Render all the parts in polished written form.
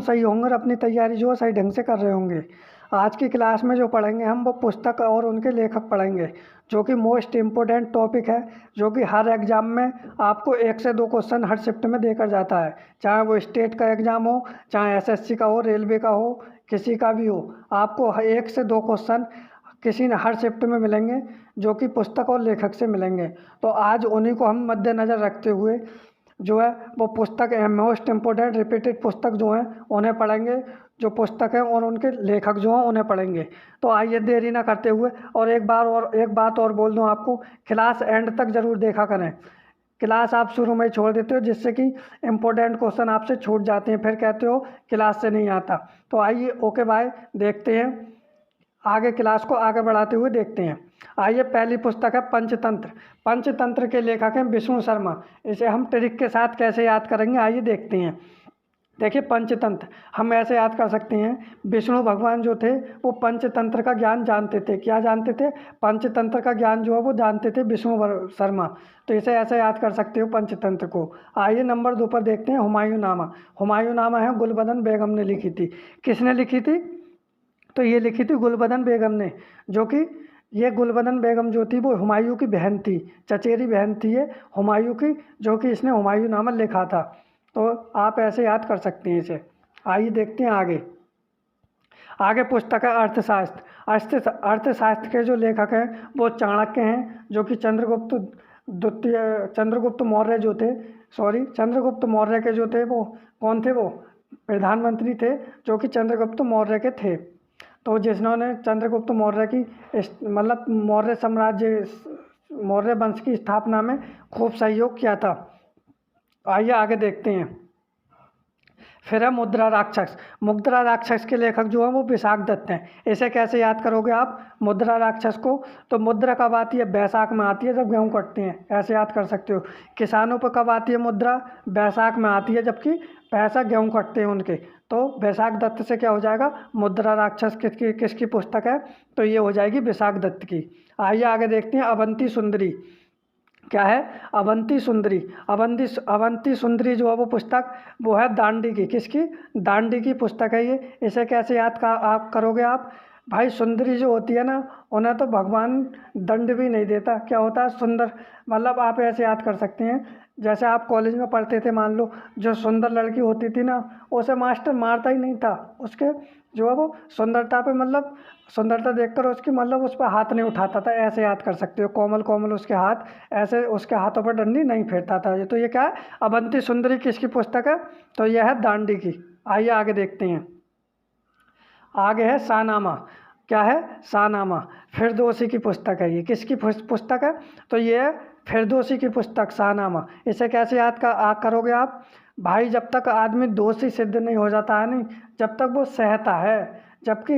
सही होंगे और अपनी तैयारी जो है सही ढंग से कर रहे होंगे। आज की क्लास में जो पढ़ेंगे हम वो पुस्तक और उनके लेखक पढ़ेंगे, जो कि मोस्ट इम्पोर्टेंट टॉपिक है, जो कि हर एग्ज़ाम में आपको 1 से 2 क्वेश्चन हर शिफ्ट में देकर जाता है। चाहे वो स्टेट का एग्ज़ाम हो, चाहे एसएससी का हो, रेलवे का हो, किसी का भी हो, आपको 1 से 2 क्वेश्चन किसी न हर शिफ्ट में मिलेंगे, जो कि पुस्तक और लेखक से मिलेंगे। तो आज उन्हीं को हम मद्देनज़र रखते हुए जो है वो पुस्तक मोस्ट इम्पोर्टेंट रिपीटेड पुस्तक जो हैं उन्हें पढ़ेंगे, जो पुस्तक हैं और उनके लेखक जो हैं उन्हें पढ़ेंगे। तो आइए देरी ना करते हुए, और एक बात और बोल दूं आपको, क्लास एंड तक ज़रूर देखा करें। क्लास आप शुरू में ही छोड़ देते हो, जिससे कि इम्पोर्टेंट क्वेश्चन आपसे छूट जाते हैं, फिर कहते हो क्लास से नहीं आता। तो आइए, ओके बाय, देखते हैं आगे, क्लास को आगे बढ़ाते हुए देखते हैं। आइए, पहली पुस्तक है पंचतंत्र। पंचतंत्र के लेखक हैं विष्णु शर्मा। इसे हम ट्रिक के साथ कैसे याद करेंगे, आइए देखते हैं। देखिए, पंचतंत्र हम ऐसे याद कर सकते हैं, विष्णु भगवान जो थे वो पंचतंत्र का ज्ञान जानते थे। क्या जानते थे? पंचतंत्र का ज्ञान जो है वो जानते थे विष्णु शर्मा। तो इसे ऐसे याद कर सकते हो पंचतंत्र को। आइए नंबर 2 पर देखते हैं हुमायूं नामा। हुमायूं नामा है गुलबदन बेगम ने लिखी थी। किसने लिखी थी? तो ये लिखी थी गुलबदन बेगम ने, जो कि ये गुलबदन बेगम जो थी वो हुमायूं की बहन थी, चचेरी बहन थी ये हुमायूं की, जो कि इसने हुमायूं नामा लिखा था। तो आप ऐसे याद कर सकते हैं इसे। आइए देखते हैं आगे। आगे पुस्तक है अर्थशास्त्र। अर्थशास्त्र के जो लेखक हैं वो चाणक्य हैं, जो कि चंद्रगुप्त मौर्य जो थे, चंद्रगुप्त मौर्य के जो थे वो कौन थे? वो प्रधानमंत्री थे, जो कि चंद्रगुप्त मौर्य के थे। तो जिन्होंने चंद्रगुप्त मौर्य की मतलब मौर्य साम्राज्य, मौर्य वंश की स्थापना में खूब सहयोग किया था। आइए आगे देखते हैं। फिर है मुद्रा राक्षस। मुद्रा राक्षस के लेखक जो हैं वो विशाख दत्त हैं। इसे कैसे याद करोगे आप मुद्रा राक्षस को? तो मुद्रा कब आती है? बैसाख में आती है, जब गेहूँ कटते हैं, ऐसे याद कर सकते हो। किसानों पर कब आती है मुद्रा? बैसाख में आती है, जबकि पैसा गेहूँ कटते हैं उनके। तो विशाख दत्त से क्या हो जाएगा? मुद्रा राक्षस किसकी पुस्तक है? तो ये हो जाएगी विशाख दत्त की। आइए आगे देखते हैं अवंती सुंदरी। क्या है? अवंती सुंदरी। अवंती सुंदरी जो है वो पुस्तक वो है दांडी की। किसकी? दांडी की पुस्तक है ये। इसे कैसे आप करोगे आप? भाई, सुंदरी जो होती है ना, उन्हें तो भगवान दंड भी नहीं देता। क्या होता है? सुंदर। मतलब आप ऐसे याद कर सकते हैं, जैसे आप कॉलेज में पढ़ते थे, मान लो जो सुंदर लड़की होती थी ना, उसे मास्टर मारता ही नहीं था। उसके जो है वो सुंदरता पे, मतलब सुंदरता देखकर उसकी, मतलब उस पर हाथ नहीं उठाता था। ऐसे याद कर सकते हो, कोमल कोमल उसके हाथ, ऐसे उसके हाथों पर डंडी नहीं फेरता था। ये तो ये क्या है? अवंती सुंदरी किसकी पुस्तक है? तो यह है दांडी की। आइए आगे देखते हैं। आगे है शाहनामा। क्या है? शाहनामा फिरदौसी की पुस्तक है। ये किसकी पुस्तक है? तो ये है फिरदौसी की पुस्तक शाहनामा। इसे कैसे करोगे आप? भाई, जब तक आदमी दोषी सिद्ध नहीं हो जाता है, नहीं, जब तक वो सहता है, जबकि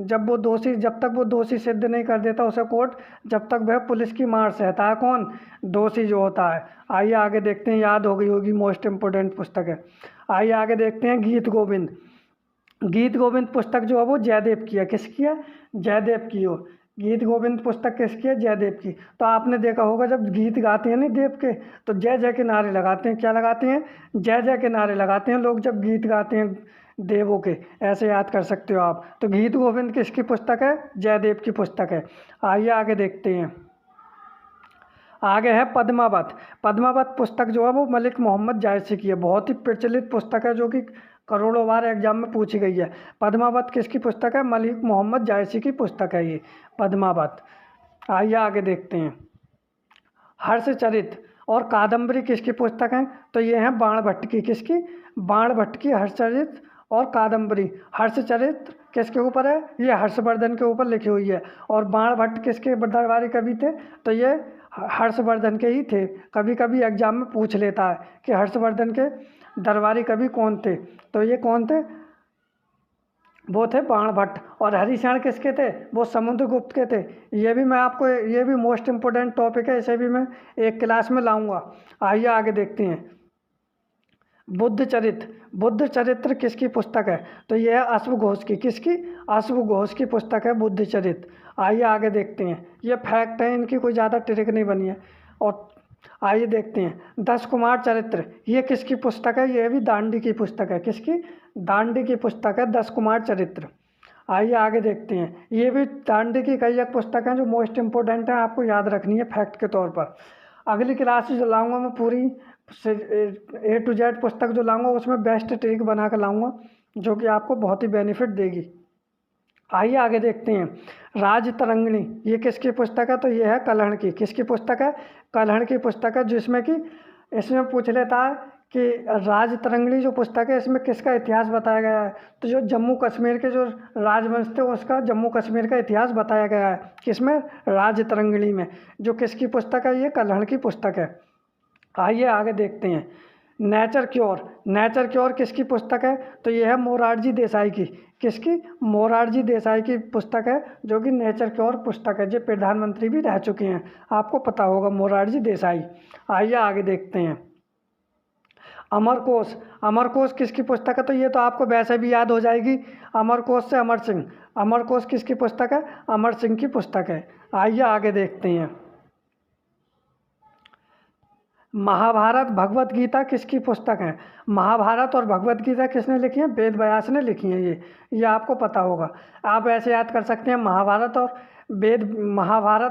जब तक वो दोषी सिद्ध नहीं कर देता उसे कोर्ट, जब तक वह पुलिस की मार सहता है। कौन? दोषी जो होता है। आइए आगे देखते हैं। याद हो गई होगी, मोस्ट इम्पोर्टेंट पुस्तक है। आइए आगे देखते हैं गीत गोविंद। गीत गोविंद पुस्तक जो है वो जयदेव की है। किसकी है? जयदेव की हो। गीत गोविंद पुस्तक किसकी है? जयदेव की। तो आपने देखा होगा, जब गीत गाते हैं ना देव के, तो जय जय के नारे लगाते हैं। क्या लगाते हैं? जय जय के नारे लगाते हैं लोग जब गीत गाते हैं देवों के। ऐसे याद कर सकते हो आप। तो गीत गोविंद किसकी पुस्तक है? जयदेव की पुस्तक है। आइए आगे देखते हैं। आगे है पद्मावत। पद्मावत पुस्तक जो है वो मलिक मोहम्मद जायसी की है। बहुत ही प्रचलित पुस्तक है, जो कि करोड़ों बार एग्जाम में पूछी गई है। पद्मावत किसकी पुस्तक है? मलिक मोहम्मद जायसी की पुस्तक है ये पद्मावत। आइए आगे देखते हैं। हर्षचरित और कादम्बरी किसकी पुस्तक है? तो ये है बाणभट्ट की। किसकी? बाणभट्ट की हर्षचरित और कादम्बरी। हर्षचरित किसके ऊपर है? ये हर्षवर्धन के ऊपर लिखी हुई है। और बाणभट्ट किसके दरबारी कवि थे? तो ये हर्षवर्धन के ही थे। कभी कभी एग्जाम में पूछ लेता है कि हर्षवर्धन के दरबारी कवि कौन थे। तो ये कौन थे? वो थे बाणभट्ट। और हरिशरण किसके थे? वो समुद्रगुप्त के थे। ये भी मैं आपको, ये भी मोस्ट इम्पोर्टेंट टॉपिक है, इसे भी मैं एक क्लास में लाऊंगा। आइए आगे देखते हैं। बुद्ध चरित्र किसकी पुस्तक है? तो यह है अश्व घोष की। किसकी? अश्व घोष की पुस्तक है बुद्ध चरित्र। आइए आगे देखते हैं। ये फैक्ट है, इनकी कोई ज़्यादा ट्रिक नहीं बनी है। और आइए देखते हैं 10 कुमार चरित्र। ये किसकी पुस्तक है? ये भी दांडी की पुस्तक है। किसकी? दांडी की पुस्तक है 10 कुमार चरित्र। आइए आगे देखते हैं। ये भी दांडी की कई एक पुस्तक हैं जो मोस्ट इम्पोर्टेंट है, आपको याद रखनी है फैक्ट के तौर पर। अगली क्लास जो लाऊंगा मैं पूरी A to Z पुस्तक जो लाऊंगा उसमें बेस्ट ट्रिक बना कर लाऊंगा जो कि आपको बहुत ही बेनिफिट देगी। आइए आगे देखते हैं। राज तरंगिणी ये किसकी पुस्तक है? तो ये है कल्हड़ की। किसकी पुस्तक है? कल्हड़ की पुस्तक है, जिसमें कि इसमें पूछ लेता है कि राज तरंगिणी जो पुस्तक है इसमें किसका इतिहास बताया गया है? तो जो जम्मू कश्मीर के जो राजवंश थे उसका जम्मू कश्मीर का इतिहास बताया गया है। किसमें? राज तरंगिणी में। जो किसकी पुस्तक है? ये कल्हड़ की पुस्तक है। आइए आगे देखते हैं। Nature cure. नेचर क्योर किसकी पुस्तक है? तो ये है मोरारजी देसाई की। किसकी? मोरारजी देसाई की पुस्तक है जो कि नेचर क्योर पुस्तक है। जो प्रधानमंत्री भी रह चुके हैं, आपको पता होगा मोरारजी देसाई। आइए आगे देखते हैं। अमरकोश। अमरकोश किसकी पुस्तक है? तो ये तो आपको वैसे भी याद हो जाएगी, अमरकोश से अमर सिंह। अमरकोश किसकी पुस्तक है? अमर सिंह की पुस्तक है। आइए आगे देखते हैं। महाभारत भगवत गीता किसकी पुस्तक है? महाभारत और भगवत गीता किसने लिखी है? वेद व्यास ने लिखी है। ये आपको पता होगा। आप ऐसे याद कर सकते हैं महाभारत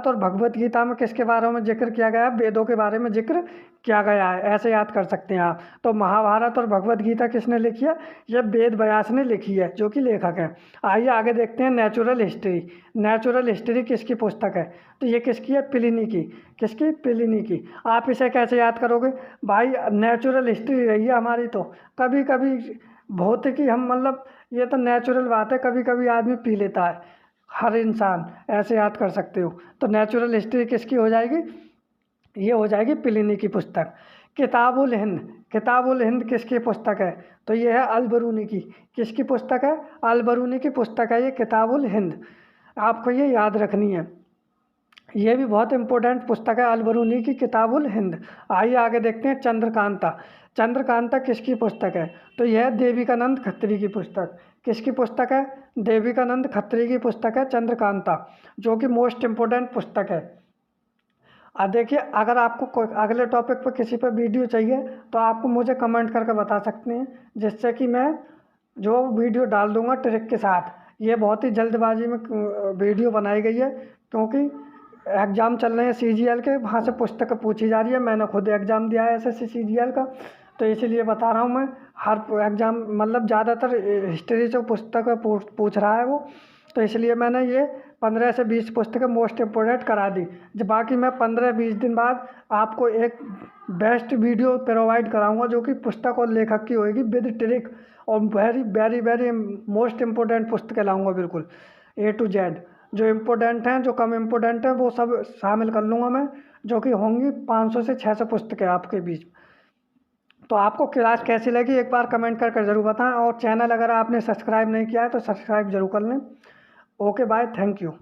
और भगवत गीता में किसके बारे में जिक्र किया गया है? वेदों के बारे में जिक्र किया गया है, ऐसे याद कर सकते हैं आप। तो महाभारत और भगवत गीता किसने लिखी है? ये वेद व्यास ने लिखी है, जो कि लेखक हैं। आइए आगे देखते हैं। Natural history. नेचुरल हिस्ट्री किसकी पुस्तक है? तो ये किसकी है? प्लिनी की। किसकी? प्लिनी की। आप इसे कैसे याद करोगे भाई? नेचुरल हिस्ट्री रही है हमारी, तो कभी कभी भौतिकी हम मतलब ये तो नेचुरल बात है, कभी कभी आदमी पी लेता है, हर इंसान, ऐसे याद कर सकते हो। तो नेचुरल हिस्ट्री किसकी हो जाएगी? ये हो जाएगी प्लिनी की पुस्तक। किताबुल हिंद। किताबुल हिंद किसकी पुस्तक है? तो ये है अल-बरूनी की। किसकी पुस्तक है? अल-बरूनी की पुस्तक है ये किताबुल हिंद। आपको ये याद रखनी है, ये भी बहुत इंपॉर्टेंट पुस्तक है अल-बरूनी की किताबुल हिंद। आइए आगे देखते हैं। चंद्रकांता। चंद्रकांता किसकी पुस्तक है? तो यह देविकानंद खत्री की पुस्तक। किसकी पुस्तक है? देविकानंद खत्री की पुस्तक है चंद्रकांता, जो कि मोस्ट इम्पोर्टेंट पुस्तक है। देखिए, अगर आपको कोई अगले टॉपिक पर किसी पर वीडियो चाहिए तो आपको मुझे कमेंट करके बता सकते हैं, जिससे कि मैं जो वीडियो डाल दूंगा ट्रिक के साथ। ये बहुत ही जल्दबाजी में वीडियो बनाई गई है, क्योंकि एग्ज़ाम चल रहे हैं CGL के, वहाँ से पुस्तक पूछी जा रही है। मैंने खुद एग्ज़ाम दिया है SSC CGL का, तो इसीलिए बता रहा हूँ मैं। हर एग्ज़ाम मतलब ज़्यादातर हिस्ट्री से पुस्तक पूछ रहा है वो, तो इसलिए मैंने ये 15 से 20 पुस्तकें मोस्ट इम्पोर्टेंट करा दी। जब बाकी मैं 15-20 दिन बाद आपको एक बेस्ट वीडियो प्रोवाइड कराऊंगा जो कि पुस्तक और लेखक की होगी विद ट्रिक, और very very very most important पुस्तकें लाऊंगा बिल्कुल A to Z। जो इम्पोर्टेंट हैं, जो कम इम्पोर्टेंट हैं, वो सब शामिल कर लूँगा मैं, जो कि होंगी 500 से 600 पुस्तकें आपके बीच। तो आपको क्लास कैसी लगी एक बार कमेंट करके ज़रूर बताएं, और चैनल अगर आपने सब्सक्राइब नहीं किया है तो सब्सक्राइब जरूर कर लें। Okay bye, thank you.